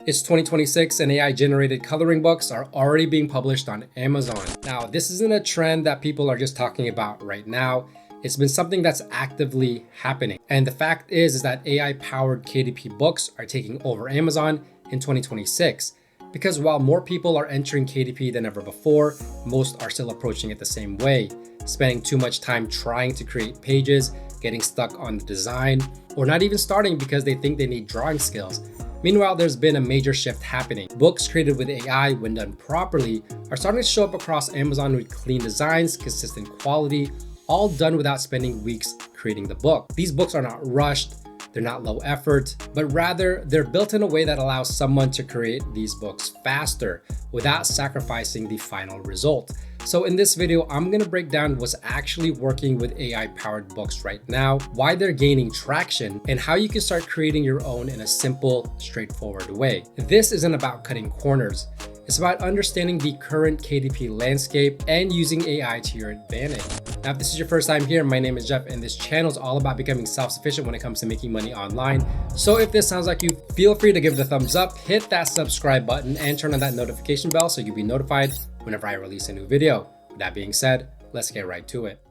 It's 2026 and AI generated coloring books are already being published on Amazon. Now, this isn't a trend that people are just talking about right now. It's been something that's actively happening. And the fact is that AI powered KDP books are taking over Amazon in 2026. Because while more people are entering KDP than ever before, most are still approaching it the same way, spending too much time trying to create pages, getting stuck on the design, or not even starting because they think they need drawing skills. Meanwhile, there's been a major shift happening. Books created with AI, when done properly, are starting to show up across Amazon with clean designs, consistent quality, all done without spending weeks creating the book. These books are not rushed, they're not low effort, but rather they're built in a way that allows someone to create these books faster without sacrificing the final result. So in this video, I'm gonna break down what's actually working with AI-powered books right now, why they're gaining traction, and how you can start creating your own in a simple, straightforward way. This isn't about cutting corners. It's about understanding the current KDP landscape and using AI to your advantage. Now, if this is your first time here, my name is Jeff, and this channel is all about becoming self-sufficient when it comes to making money online. So if this sounds like you, feel free to give it a thumbs up, hit that subscribe button, and turn on that notification bell so you'll be notified whenever I release a new video. With that being said, let's get right to it.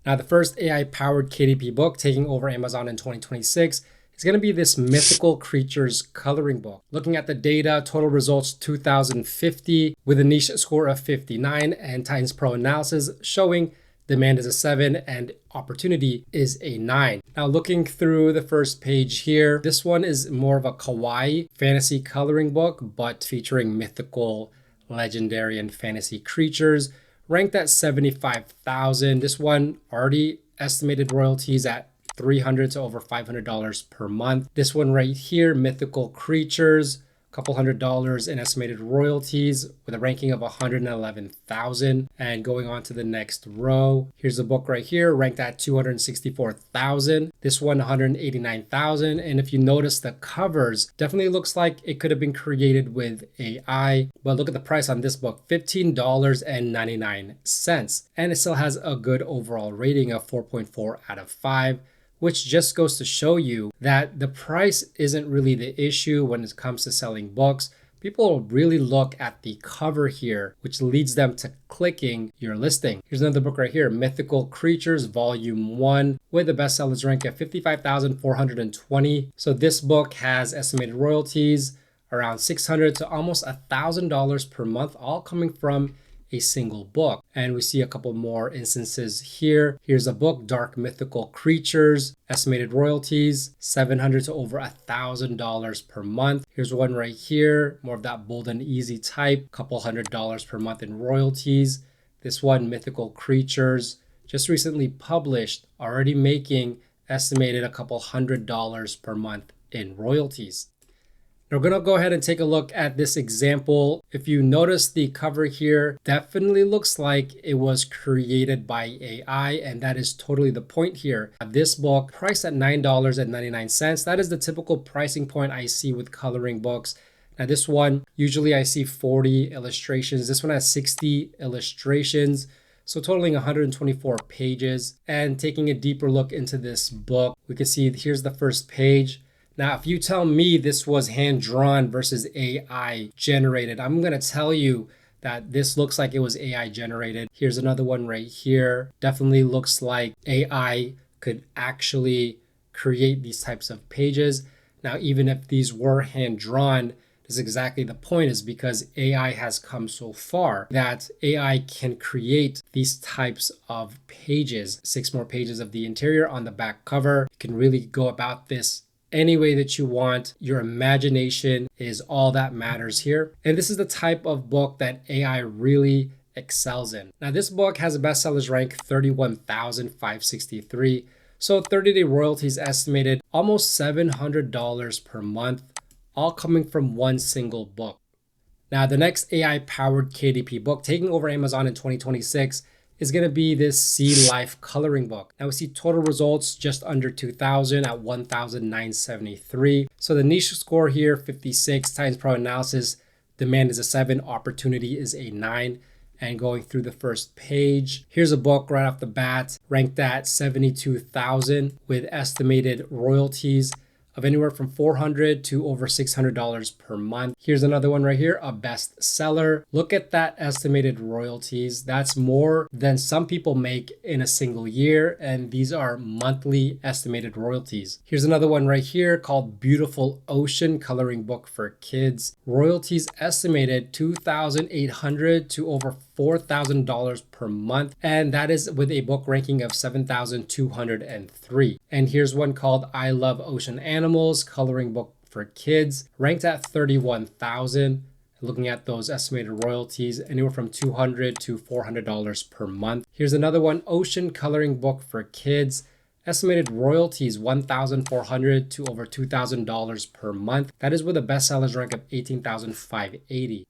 Now, the first AI-powered KDP book taking over Amazon in 2026 is going to be this Mythical Creatures coloring book. Looking at the data, total results 2050 with a niche score of 59 and Titans Pro analysis showing demand is a 7 and opportunity is a 9. Now looking through the first page here, this one is more of a kawaii fantasy coloring book, but featuring mythical, legendary, and fantasy creatures, ranked at 75,000. This one already estimated royalties at $300 to over $500 per month. This one right here, Mythical Creatures, a couple $100 in estimated royalties with a ranking of 111,000. And going on to the next row, here's the book right here, ranked at 264,000. This one, 189,000. And if you notice the covers, definitely looks like it could have been created with AI. But look at the price on this book, $15.99. And it still has a good overall rating of 4.4 out of 5. Which just goes to show you that the price isn't really the issue when it comes to selling books. People really look at the cover here, which leads them to clicking your listing. Here's another book right here, Mythical Creatures, Volume 1, with the bestsellers rank at 55,420. So this book has estimated royalties around $600 to almost $1,000 per month, all coming from a single book. And we see a couple more instances here. Here's a book, Dark Mythical Creatures, estimated royalties $700 to over $1,000 per month. Here's one right here, more of that bold and easy type, couple $100 per month in royalties. This one, Mythical Creatures, just recently published, already making estimated a couple $100 per month in royalties. Now we're going to go ahead and take a look at this example. If you notice the cover here, definitely looks like it was created by AI, and that is totally the point here. This book priced at $9.99. That is the typical pricing point I see with coloring books. Now this one, usually I see 40 illustrations. This one has 60 illustrations, so totaling 124 pages. And taking a deeper look into this book, we can see here's the first page. Now, if you tell me this was hand-drawn versus AI generated, I'm gonna tell you that this looks like it was AI generated. Here's another one right here. Definitely looks like AI could actually create these types of pages. Now, even if these were hand-drawn, this is exactly the point, is because AI has come so far that AI can create these types of pages. 6 more pages of the interior on the back cover. You can really go about this any way that you want. Your imagination is all that matters here. And this is the type of book that AI really excels in. Now, this book has a bestsellers rank 31,563. So 30-day royalties estimated almost $700 per month, all coming from one single book. Now, the next AI-powered KDP book taking over Amazon in 2026 is going to be this Sea Life coloring book. Now we see total results just under 2,000 at 1,973. So the niche score here, 56, Titans Pro analysis, demand is a 7, opportunity is a 9. And going through the first page, here's a book right off the bat, ranked at 72,000 with estimated royalties of anywhere from $400 to over $600 per month. Here's another one right here, a bestseller. Look at that estimated royalties. That's more than some people make in a single year, and these are monthly estimated royalties. Here's another one right here called Beautiful Ocean Coloring Book for Kids. Royalties estimated $2,800 to over $4,000 per month, and that is with a book ranking of 7,203. And here's one called I Love Ocean Animals Coloring Book for Kids, ranked at 31,000. Looking at those estimated royalties, anywhere from $200 to $400 per month. Here's another one, Ocean Coloring Book for Kids. Estimated royalties $1,400 to over $2,000 per month. That is with a bestsellers rank of 18,580.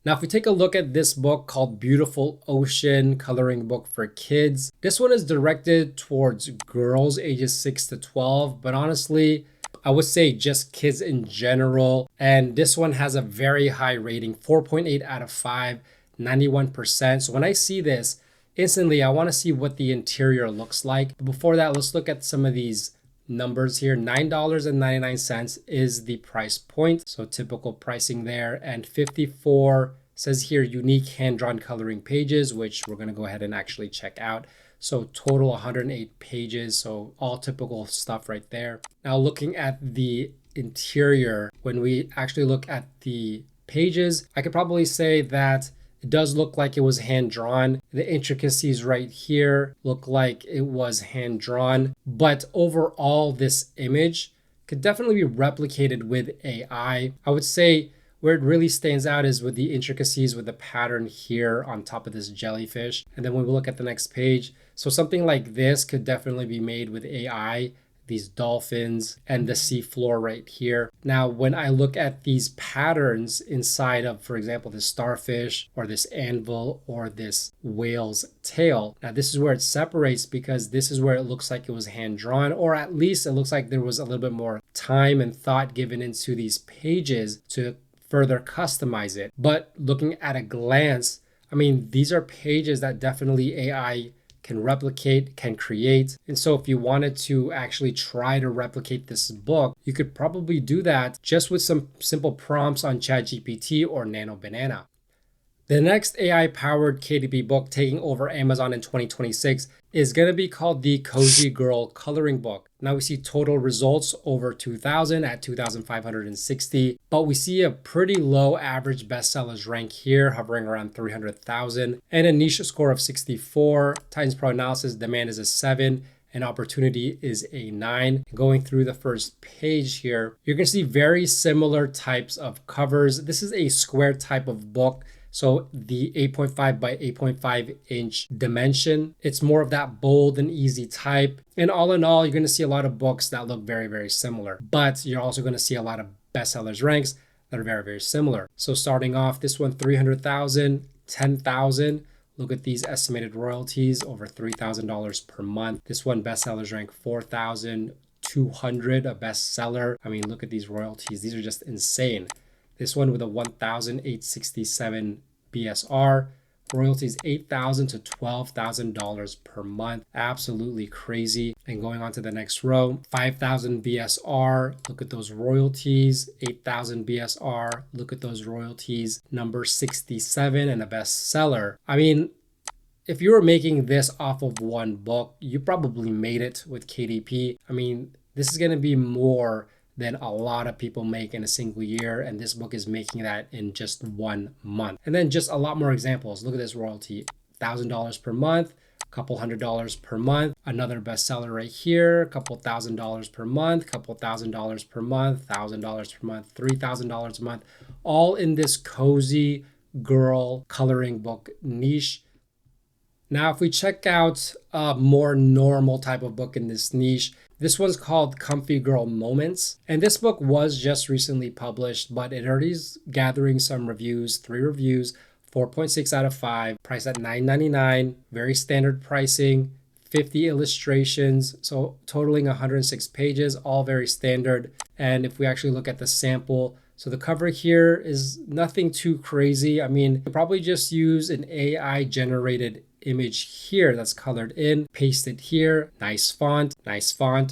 Now, if we take a look at this book called Beautiful Ocean Coloring Book for Kids, this one is directed towards girls ages 6 to 12, but honestly, I would say just kids in general. And this one has a very high rating, 4.8 out of 5, 91%. So when I see this, instantly I want to see what the interior looks like. But before that, let's look at some of these numbers here. $9.99 is the price point, so typical pricing there, and 54 says here unique hand-drawn coloring pages, which we're going to go ahead and actually check out. So total 108 pages, so all typical stuff right there. Now looking at the interior, when we actually look at the pages, I could probably say that it does look like it was hand-drawn. The intricacies right here look like it was hand-drawn, but overall this image could definitely be replicated with AI. I would say where it really stands out is with the intricacies with the pattern here on top of this jellyfish. And then when we look at the next page, so something like this could definitely be made with AI. These dolphins and the seafloor right here. Now, when I look at these patterns inside of, for example, this starfish or this anvil or this whale's tail, now this is where it separates because this is where it looks like it was hand drawn, or at least it looks like there was a little bit more time and thought given into these pages to further customize it. But looking at a glance, I mean, these are pages that definitely AI can replicate, can create. And so if you wanted to actually try to replicate this book, you could probably do that just with some simple prompts on ChatGPT or Nano Banana. The next AI-powered KDP book taking over Amazon in 2026 is going to be called the Cozy Girl Coloring Book. Now we see total results over 2,000 at 2,560, but we see a pretty low average bestsellers rank here, hovering around 300,000, and a niche score of 64. Titans Pro Analysis demand is a 7. And opportunity is a 9. Going through the first page here, you're going to see very similar types of covers. This is a square type of book. So the 8.5 by 8.5 inch dimension, it's more of that bold and easy type. And all in all, you're going to see a lot of books that look very, very similar. But you're also going to see a lot of bestsellers ranks that are very, very similar. So starting off, this one, 300,000, 10,000. Look at these estimated royalties, over $3,000 per month. This one, bestsellers rank 4,200, a bestseller. I mean, look at these royalties. These are just insane. This one with a 1,867 BSR, royalties $8,000 to $12,000 per month. Absolutely crazy. And going on to the next row, 5,000 BSR. Look at those royalties, 8,000 BSR. Look at those royalties, number 67 and a bestseller. I mean, if you were making this off of one book, you probably made it with KDP. I mean, this is going to be more than a lot of people make in a single year, and this book is making that in just 1 month. And then just a lot more examples. Look at this royalty, $1,000 per month, a couple $100 per month. Another bestseller right here, a couple $1,000 per month, couple $1,000 per month, $1,000 per month, $3,000 a month, all in this cozy girl coloring book niche. Now, if we check out a more normal type of book in this niche, this one's called Comfy Girl Moments. And this book was just recently published, but it already is gathering some reviews, 3 reviews, 4.6 out of 5, priced at $9.99, very standard pricing, 50 illustrations, so totaling 106 pages, all very standard. And if we actually look at the sample, so the cover here is nothing too crazy. I mean, you probably just use an AI generated image here that's colored in, paste it here, nice font,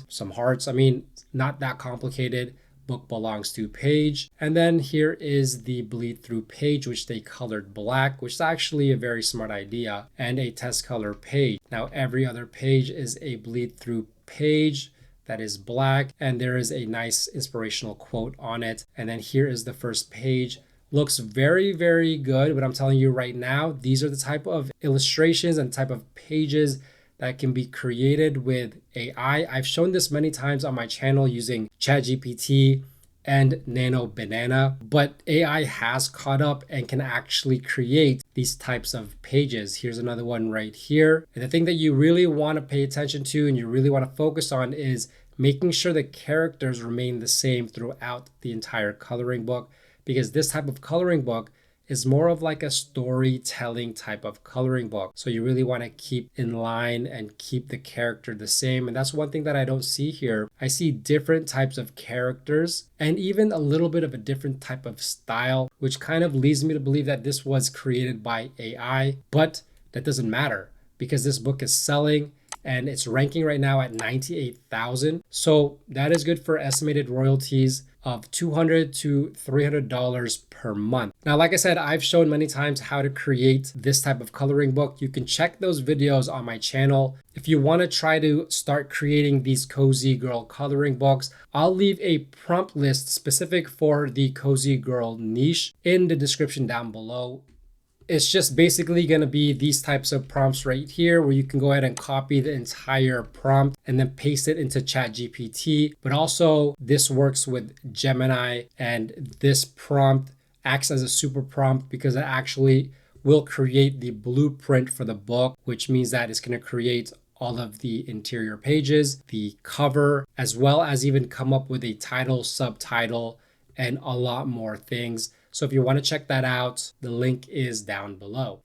some hearts. I mean, not that complicated. Book belongs to page. And then here is the bleed through page, which they colored black, which is actually a very smart idea, and a test color page. Now every other page is a bleed through page that is black, and there is a nice inspirational quote on it. And then here is the first page. Looks very, very good, but I'm telling you right now, these are the type of illustrations and type of pages that can be created with AI. I've shown this many times on my channel using ChatGPT and Nano Banana, but AI has caught up and can actually create these types of pages. Here's another one right here. And the thing that you really want to pay attention to and you really want to focus on is making sure the characters remain the same throughout the entire coloring book, because this type of coloring book is more of like a storytelling type of coloring book. So you really want to keep in line and keep the character the same. And that's one thing that I don't see here. I see different types of characters and even a little bit of a different type of style, which kind of leads me to believe that this was created by AI, but that doesn't matter because this book is selling and it's ranking right now at 98,000. So that is good for estimated royalties of $200 to $300 per month. Now, like I said, I've shown many times how to create this type of coloring book. You can check those videos on my channel. If you want to try to start creating these cozy girl coloring books, I'll leave a prompt list specific for the cozy girl niche in the description down below. It's just basically going to be these types of prompts right here where you can go ahead and copy the entire prompt and then paste it into ChatGPT. But also this works with Gemini, and this prompt acts as a super prompt because it actually will create the blueprint for the book, which means that it's going to create all of the interior pages, the cover, as well as even come up with a title, subtitle, and a lot more things. So if you want to check that out, the link is down below.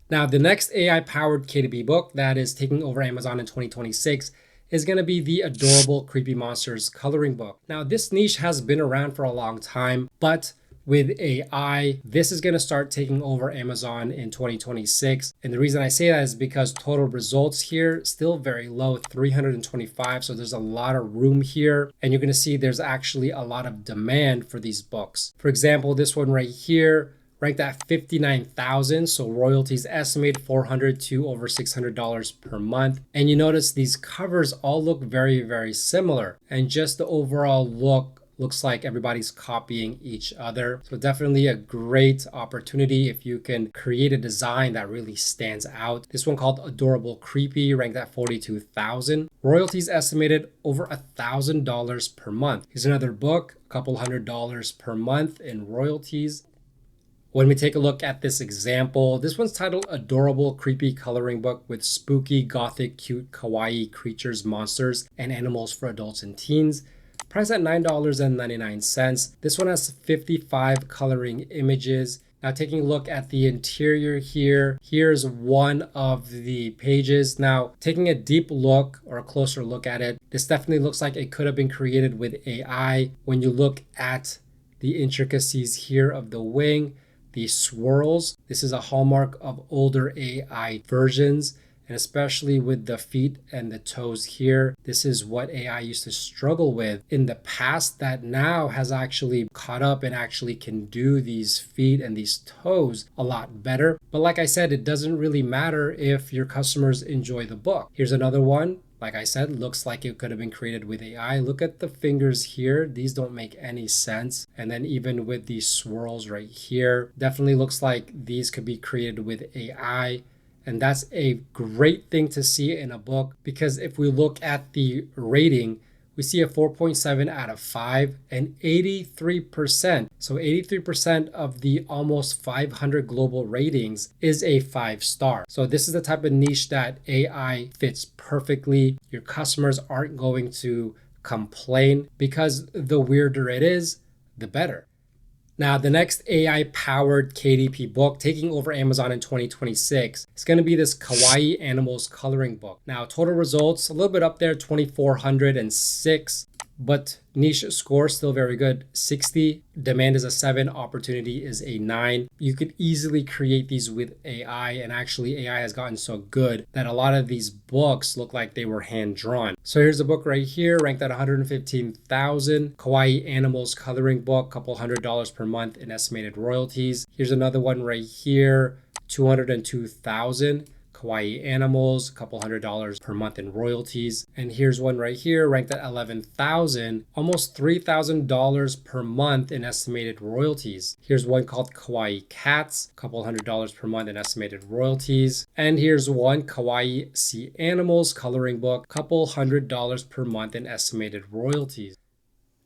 Now, the next AI-powered KDP book that is taking over Amazon in 2026 is going to be the Adorable Creepy Monsters coloring book. Now, this niche has been around for a long time, but with AI, this is going to start taking over Amazon in 2026. And the reason I say that is because total results here still very low, 325. So there's a lot of room here. And you're going to see there's actually a lot of demand for these books. For example, this one right here ranked at 59,000. So royalties estimated $400 to over $600 per month. And you notice these covers all look very, very similar. And just the overall look looks like everybody's copying each other. So definitely a great opportunity if you can create a design that really stands out. This one called Adorable Creepy ranked at 42,000. Royalties estimated over $1,000 per month. Here's another book, a couple $100 per month in royalties. When we take a look at this example, this one's titled Adorable Creepy Coloring Book with Spooky, Gothic, Cute, Kawaii Creatures, Monsters, and Animals for Adults and Teens. Priced at $9.99. This one has 55 coloring images. Now taking a look at the interior here, here's one of the pages. Now taking a deep look or a closer look at it, this definitely looks like it could have been created with AI. When you look at the intricacies here of the wing, the swirls, this is a hallmark of older AI versions. And especially with the feet and the toes here, this is what AI used to struggle with in the past that now has actually caught up and actually can do these feet and these toes a lot better. But like I said, it doesn't really matter if your customers enjoy the book. Here's another one. Like I said, looks like it could have been created with AI. Look at the fingers here. These don't make any sense. And then even with these swirls right here, definitely looks like these could be created with AI. And that's a great thing to see in a book, because if we look at the rating, we see a 4.7 out of 5 and 83%. So 83% of the almost 500 global ratings is a 5-star. So this is the type of niche that AI fits perfectly. Your customers aren't going to complain, because the weirder it is, the better. Now, the next AI-powered KDP book taking over Amazon in 2026 is going to be this Kawaii Animals coloring book. Now, total results, a little bit up there, 2,406. but niche score still very good, 60. Demand is a 7, opportunity is a 9. You could easily create these with AI, and actually AI has gotten so good that a lot of these books look like they were hand drawn. So here's a book right here, ranked at 115,000. Kawaii Animals coloring book, couple $100 per month in estimated royalties. Here's another one right here, 202,000. Kawaii Animals, a couple $100 per month in royalties. And here's one right here, ranked at 11,000, almost $3,000 per month in estimated royalties. Here's one called Kawaii Cats, a couple $100 per month in estimated royalties. And here's one, Kawaii Sea Animals coloring book, couple $100 per month in estimated royalties.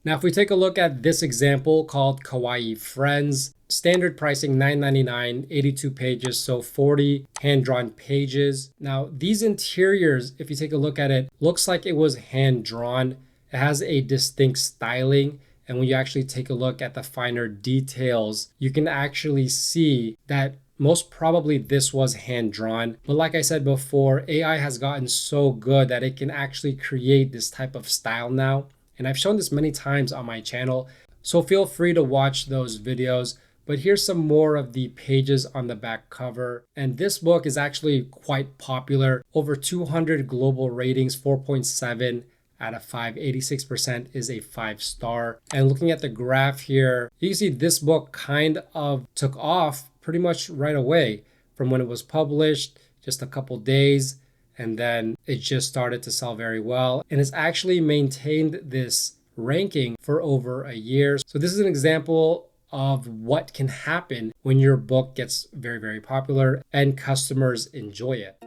Now, if we take a look at this example called Kawaii Friends, standard pricing $9.99, 82 pages, so 40 hand-drawn pages. Now, these interiors, if you take a look at it, looks like it was hand-drawn. It has a distinct styling, and when you actually take a look at the finer details, you can actually see that most probably this was hand-drawn. But like I said before, AI has gotten so good that it can actually create this type of style now. And I've shown this many times on my channel, so feel free to watch those videos. But here's some more of the pages on the back cover. And this book is actually quite popular. Over 200 global ratings, 4.7 out of 5, 86% is a 5-star. And looking at the graph here, you can see this book kind of took off pretty much right away from when it was published, just a couple days. And then it just started to sell very well, and it's actually maintained this ranking for over a year. So this is an example of what can happen when your book gets very, very popular and customers enjoy it.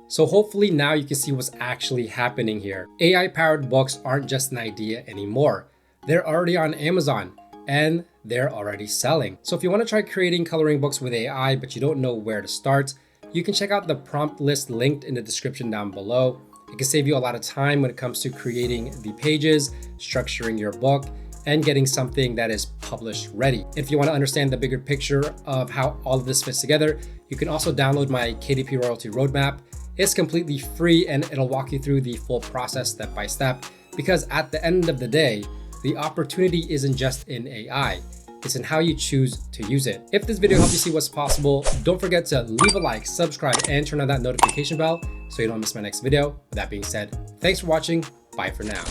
So hopefully now you can see what's actually happening here. AI-powered books aren't just an idea anymore. They're already on Amazon and they're already selling. So if you want to try creating coloring books with AI, but you don't know where to start, you can check out the prompt list linked in the description down below. It can save you a lot of time when it comes to creating the pages, structuring your book, and getting something that is published ready. If you want to understand the bigger picture of how all of this fits together, you can also download my KDP royalty roadmap. It's completely free and it'll walk you through the full process step by step, because at the end of the day, the opportunity isn't just in AI. It's in how you choose to use it. If this video helped you see what's possible, don't forget to leave a like, subscribe, and turn on that notification bell so you don't miss my next video. With that being said, thanks for watching. Bye for now.